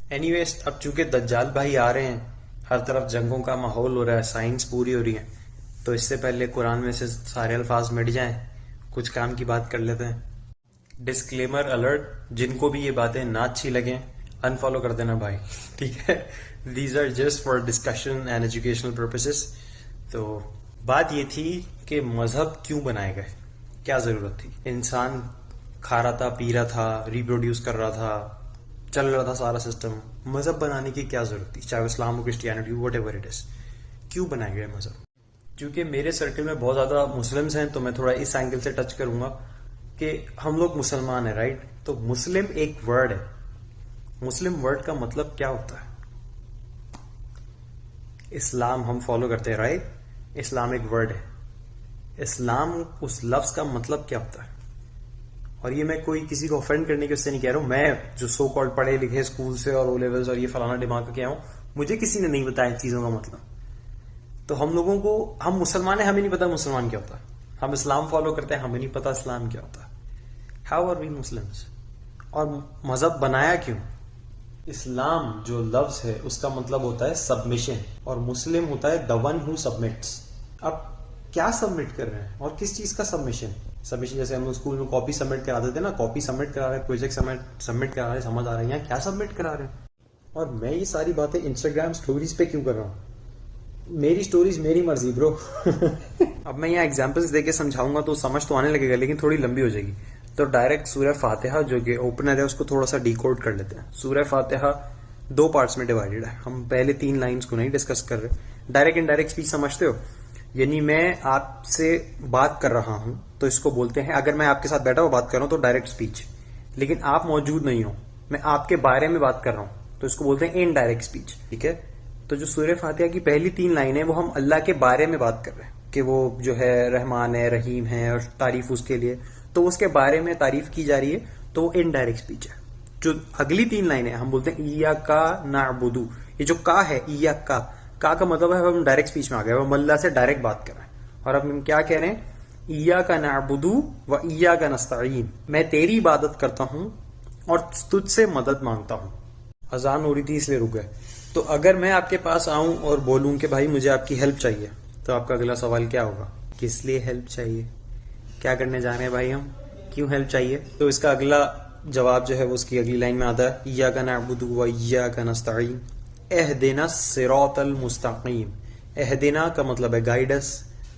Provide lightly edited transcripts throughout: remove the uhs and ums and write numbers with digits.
Any ویز، اب چونکہ دجال بھائی آ رہے ہیں، ہر طرف جنگوں کا ماحول ہو رہا ہے، سائنس پوری ہو رہی ہے، تو اس سے پہلے قرآن میں سے سارے الفاظ مٹ جائیں، کچھ کام کی بات کر لیتے ہیں. ڈسکلیمر الرٹ، جن کو بھی یہ باتیں نہ اچھی لگیں انفالو کر دینا بھائی، ٹھیک ہے. These are just for discussion and educational purposes. تو بات یہ تھی کہ مذہب کیوں بنائے گئے، کیا ضرورت تھی. انسان کھا رہا تھا، پی رہا تھا، ریپروڈیوس کر رہا تھا، چل رہا تھا سارا سسٹم. مذہب بنانے کی کیا ضرورت تھی، چاہے اسلام ہو، Christianity, whatever it is. کیوں بنائے گئے مذہب؟ کیونکہ میرے سرکل میں بہت زیادہ مسلمز ہیں، تو میں تھوڑا اس اینگل سے ٹچ کروں گا کہ ہم لوگ مسلمان ہیں، رائٹ. تو مسلم ایک ورڈ ہے. مسلم ورڈ کا مطلب کیا ہوتا ہے؟ اسلام ہم فالو کرتے ہیں، رائٹ. اسلام ایک ورڈ ہے. اسلام اس لفظ کا مطلب کیا ہوتا ہے؟ اور یہ میں کوئی کسی کو افینڈ کرنے کی اس سے نہیں کہہ رہا ہوں. میں جو سو کالڈ پڑھے لکھے اسکول سے اور او لیولز اور یہ فلانا دماغ کیا ہوں، مجھے کسی نے نہیں بتایا ان چیزوں کا مطلب. تو ہم لوگوں کو، ہم مسلمان ہیں، ہمیں نہیں پتا مسلمان کیا ہوتا ہے. ہم اسلام فالو کرتے ہیں، ہمیں نہیں پتا اسلام کیا ہوتا ہے. How are we Muslims? اور مذہب بنایا کیوں؟ اسلام جو لفظ ہے اس کا مطلب ہوتا ہے سبمیشن، اور مسلم ہوتا ہے دا ون ہو سبمٹس. اب کیا سبمٹ کر رہے ہیں اور کس چیز کا سبمیشن؟ سبمیشن جیسے ہم اسکول میں کاپی سبمٹ کرا دیتے نا، کاپی سبمٹ کرا رہے ہیں، پروجیکٹ سبمٹ کرا رہے ہیں، سمجھ آ رہا ہے یہاں کیا سبمٹ کرا رہے ہیں. اور میں یہ ساری باتیں انسٹاگرام سٹوریز پہ کیوں کر رہا ہوں؟ میری سٹوریز میری مرضی برو. اب میں یہاں ایگزامپلس دے کے سمجھاؤں گا تو سمجھ تو آنے لگے گا، لیکن تھوڑی لمبی ہو جائے گی. تو ڈائریکٹ سورہ فاتحہ جو کہ اوپنر ہے اس کو تھوڑا سا ڈیکوڈ کر لیتے ہیں. سورہ فاتحہ 2 پارٹس میں ڈیوائیڈڈ ہے. ہم پہلے 3 لائنز کو نہیں ڈسکس کر رہے. ڈائریکٹ انڈائریکٹ اسپیچ سمجھتے ہو؟ یعنی میں آپ سے بات کر رہا ہوں تو اس کو بولتے ہیں، اگر میں آپ کے ساتھ بیٹھا ہوں بات کر رہا ہوں تو ڈائریکٹ اسپیچ. لیکن آپ موجود نہیں ہو، میں آپ کے بارے میں بات کر رہا ہوں تو اس کو بولتے ہیں انڈائریکٹ اسپیچ. ٹھیک ہے. تو جو سورہ فاتحہ کی پہلی 3 لائنیں وہ ہم اللہ کے بارے میں بات کر رہے ہیں کہ وہ جو ہے رحمان ہے، رحیم ہے، اور تعریف اس کے لیے، تو اس کے بارے میں تعریف کی جا رہی ہے، تو وہ انڈائریکٹ اسپیچ ہے. جو اگلی 3 لائنیں ہم بولتے ہیں ایاک نعبدو. یہ جو کا ہے، ایاک کا مطلب ہے ہم ڈائریکٹ اسپیچ میں آ گئے، ہم اللہ سے ڈائریکٹ بات کر رہے ہیں. اور اب ہم کیا کہہ رہے ہیں؟ ایاک نعبدو و ایاک نستعین. میں تیری عبادت کرتا ہوں اور تجھ سے مدد مانگتا ہوں. اذان ہو رہی تھی اس لیے رک گئے. تو اگر میں آپ کے پاس آؤں اور بولوں کہ بھائی مجھے آپ کی ہیلپ چاہیے، تو آپ کا اگلا سوال کیا ہوگا؟ کس لیے ہیلپ چاہیے؟ کیا کرنے جا رہے ہیں بھائی ہم؟ کیوں ہیلپ چاہیے؟ تو اس کا اگلا جواب جو ہے وہ اس کی اگلی لائن میں آتا ہے، ایاک نعبد و ایاک نستعین اہدنا الصراط المستقیم. اہدنا کا مطلب ہے گائیڈ اس،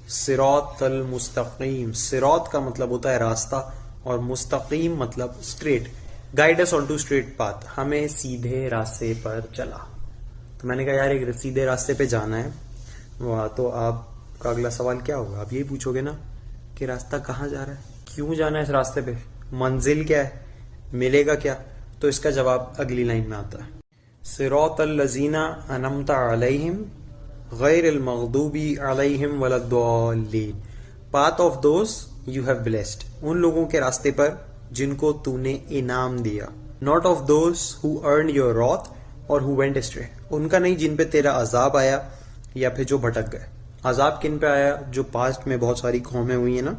صراط المستقیم، صراط کا مطلب ہوتا ہے راستہ، اور مستقیم مطلب straight. Guide us on to straight path, ہمیں سیدھے راستے پر چلا. تو میں نے کہا یار ایک سیدھے راستے پہ جانا ہے، تو آپ کا اگلا سوال کیا ہوگا؟ آپ یہی پوچھو گے نا کہ راستہ کہاں جا رہا ہے، کیوں جانا ہے اس راستے پہ، منزل کیا ہے، ملے گا کیا؟ تو اس کا جواب اگلی لائن میں آتا ہے، صراط الذین انعمت علیہم غیر المغضوب علیہم ولا الضالین. Path of those you have blessed, ان لوگوں کے راستے پر جن کو تو نے انعام دیا. Not of those who earn your wrath اور ہو وینٹ اسٹرے، ان کا نہیں جن پہ تیرا عذاب آیا یا پھر جو بھٹک گئے. عذاب کن پہ آیا؟ جو پاسٹ میں بہت ساری قومیں ہوئی ہیں نا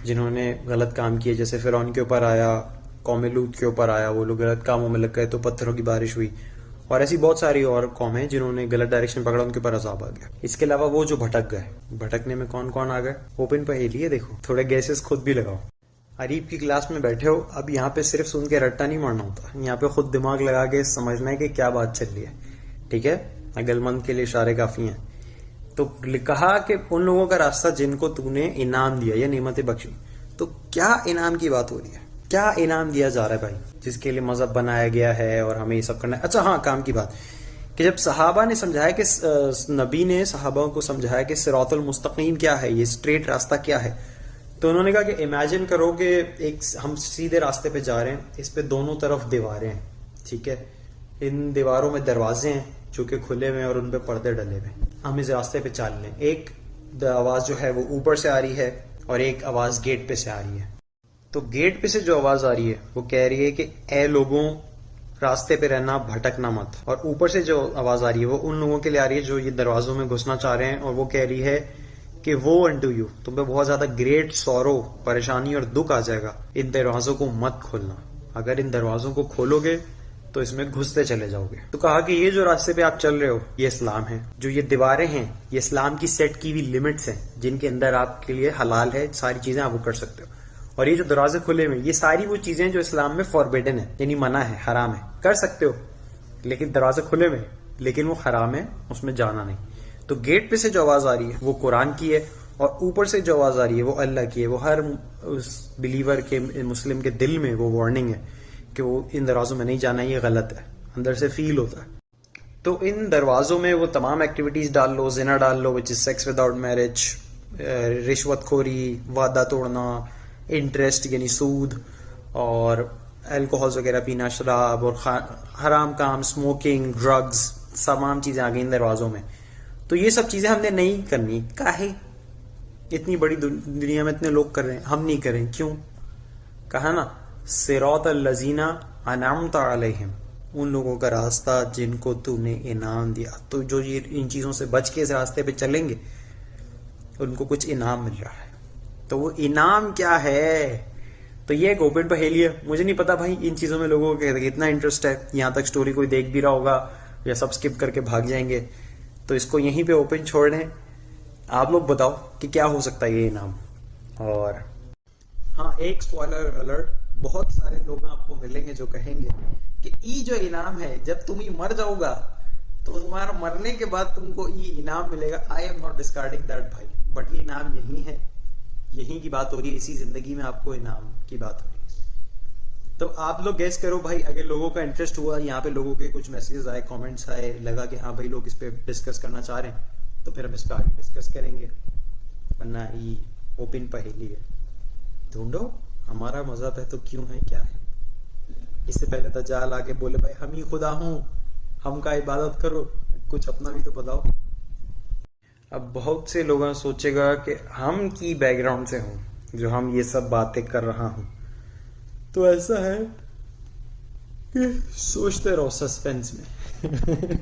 جنہوں نے غلط کام کیے، جیسے فرعون کے اوپر آیا، قوم لوط کے اوپر آیا، وہ لوگ غلط کاموں میں لگ گئے تو پتھروں کی بارش ہوئی. اور ایسی بہت ساری اور قومیں جنہوں نے غلط ڈائریکشن پکڑا، ان کے اوپر عذاب آ گیا. اس کے علاوہ وہ جو بھٹک گئے، بھٹکنے میں کون کون آ گئے؟ اوپن پہ لیے دیکھو، تھوڑے گیسز خود بھی لگاؤ. عریب کی کلاس میں بیٹھے ہو، اب یہاں پہ صرف سن کے رٹا نہیں مارنا ہوتا، یہاں پہ خود دماغ لگا کے سمجھنا ہے کہ کیا بات چل رہی ہے. ٹھیک ہے، عقل مند کے لیے اشارے کافی ہیں. تو کہا کہ ان لوگوں کا راستہ جن کو تو نے انعام دیا یا نعمتیں بخشی. تو کیا انعام کی بات ہو رہی ہے؟ کیا انعام دیا جا رہا ہے بھائی جس کے لیے مذہب بنایا گیا ہے اور ہمیں یہ سب کرنا ہے؟ اچھا ہاں، کام کی بات کہ جب صحابہ نے سمجھایا کہ نبی نے صحابہ کو سمجھایا کہ صراط المستقیم کیا ہے، یہ اسٹریٹ راستہ کیا ہے، تو انہوں نے کہا کہ امیجن کرو کہ ایک ہم سیدھے راستے پہ جا رہے ہیں، اس پہ دونوں طرف دیواریں ہیں. ٹھیک ہے، ان دیواروں میں دروازے ہیں جو کہ کھلے ہوئے ہیں اور ان پہ پردے ڈلے ہوئے ہیں. ہم اس راستے پہ چل لیں. ایک آواز جو ہے وہ اوپر سے آ رہی ہے اور ایک آواز گیٹ پہ سے آ رہی ہے. تو گیٹ پہ سے جو آواز آ رہی ہے وہ کہہ رہی ہے کہ اے لوگوں راستے پہ رہنا، بھٹکنا مت. اور اوپر سے جو آواز آ رہی ہے وہ ان لوگوں کے لیے آ رہی ہے جو یہ دروازوں میں گھسنا چاہ رہے ہیں، اور وہ کہہ رہی ہے کہ وہ انٹو یو، تم پہ بہت زیادہ گریٹ سورو، پریشانی اور دکھ آ جائے گا، ان دروازوں کو مت کھولنا. اگر ان دروازوں کو کھولو گے تو اس میں گھستے چلے جاؤ گے. تو کہا کہ یہ جو راستے پہ آپ چل رہے ہو یہ اسلام ہے. جو یہ دیواریں ہیں یہ اسلام کی سیٹ کی ہوئی لمٹس ہیں جن کے اندر آپ کے لیے حلال ہے ساری چیزیں آپ وہ کر سکتے ہو. اور یہ جو دروازے کھلے ہوئے یہ ساری وہ چیزیں جو اسلام میں فاربیڈن ہے یعنی منع ہے حرام ہے. کر سکتے ہو لیکن دروازے کھلے ہوئے لیکن وہ حرام ہے اس میں جانا نہیں. تو گیٹ پہ سے جو آواز آ رہی ہے وہ قرآن کی ہے اور اوپر سے جو آواز آ رہی ہے وہ اللہ کی ہے. وہ ہر اس بلیور کے مسلم کے دل میں وہ وارننگ ہے کہ وہ ان دروازوں میں نہیں جانا, یہ غلط ہے, اندر سے فیل ہوتا ہے. تو ان دروازوں میں وہ تمام ایکٹیویٹیز ڈال لو, زنا ڈال لو وچ از سیکس وداؤٹ میرج, رشوت خوری, وعدہ توڑنا, انٹرسٹ یعنی سود, اور الکوہولز وغیرہ پینا, شراب اور حرام کام, اسموکنگ, ڈرگز, تمام چیزیں آ گئی ان دروازوں میں. تو یہ سب چیزیں ہم نے نہیں کرنی. کاہے؟ اتنی بڑی دنیا میں اتنے لوگ کر رہے ہیں, ہم نہیں کریں کیوں؟ کہا نا صراط الذین انعمت علیہم, ان لوگوں کا راستہ جن کو تو نے انعام دیا. تو جو یہ ان چیزوں سے بچ کے اس راستے پہ چلیں گے ان کو کچھ انعام مل رہا ہے. تو وہ انعام کیا ہے؟ تو یہ ایک اوپن پہیلی ہے. مجھے نہیں پتا بھائی ان چیزوں میں لوگوں کو کتنا انٹرسٹ ہے. یہاں تک سٹوری کوئی دیکھ بھی رہا ہوگا یا سب سکپ کر کے بھاگ جائیں گے. تو اس کو یہیں پہ اوپن چھوڑ دیں. آپ لوگ بتاؤ کہ کیا ہو سکتا ہے یہ انعام. اور ہاں ایک سپوائلر الرٹ, بہت سارے لوگ آپ کو ملیں گے جو کہیں گے کہ ای جو انعام ہے جب تم ہی مر جاؤ گا تو تمہارا مرنے کے بعد تم کو یہ انعام ملے گا. I am not discarding that بھائی, بٹ یہ انعام یہی ہے, یہی کی بات ہو رہی ہے, اسی زندگی میں آپ کو انعام کی بات ہو رہی ہے. تو آپ لوگ گیس کرو بھائی, اگر لوگوں کا انٹرسٹ ہوا, یہاں پہ لوگوں کے کچھ میسیجز آئے, کامنٹس آئے, لگا کہ ہاں بھائی لوگ اس پہ ڈسکس کرنا چاہ رہے ہیں تو پھر ہم اس پہ آگے ڈسکس کریں گے. ورنہ یہ اوپن پہیلی ہے, ڈھونڈو ہمارا مذہب ہے تو کیوں ہے, کیا ہے. اس سے پہلے دجال آ کے بولے بھائی ہم ہی خدا ہوں, ہم کا عبادت کرو, کچھ اپنا بھی تو بتاؤ. اب بہت سے لوگ سوچے گا کہ ہم کی بیک گراؤنڈ سے ہوں جو ہم یہ سب باتیں کر رہا ہوں. تو ایسا ہے کہ سوچتے رہو سسپینس میں.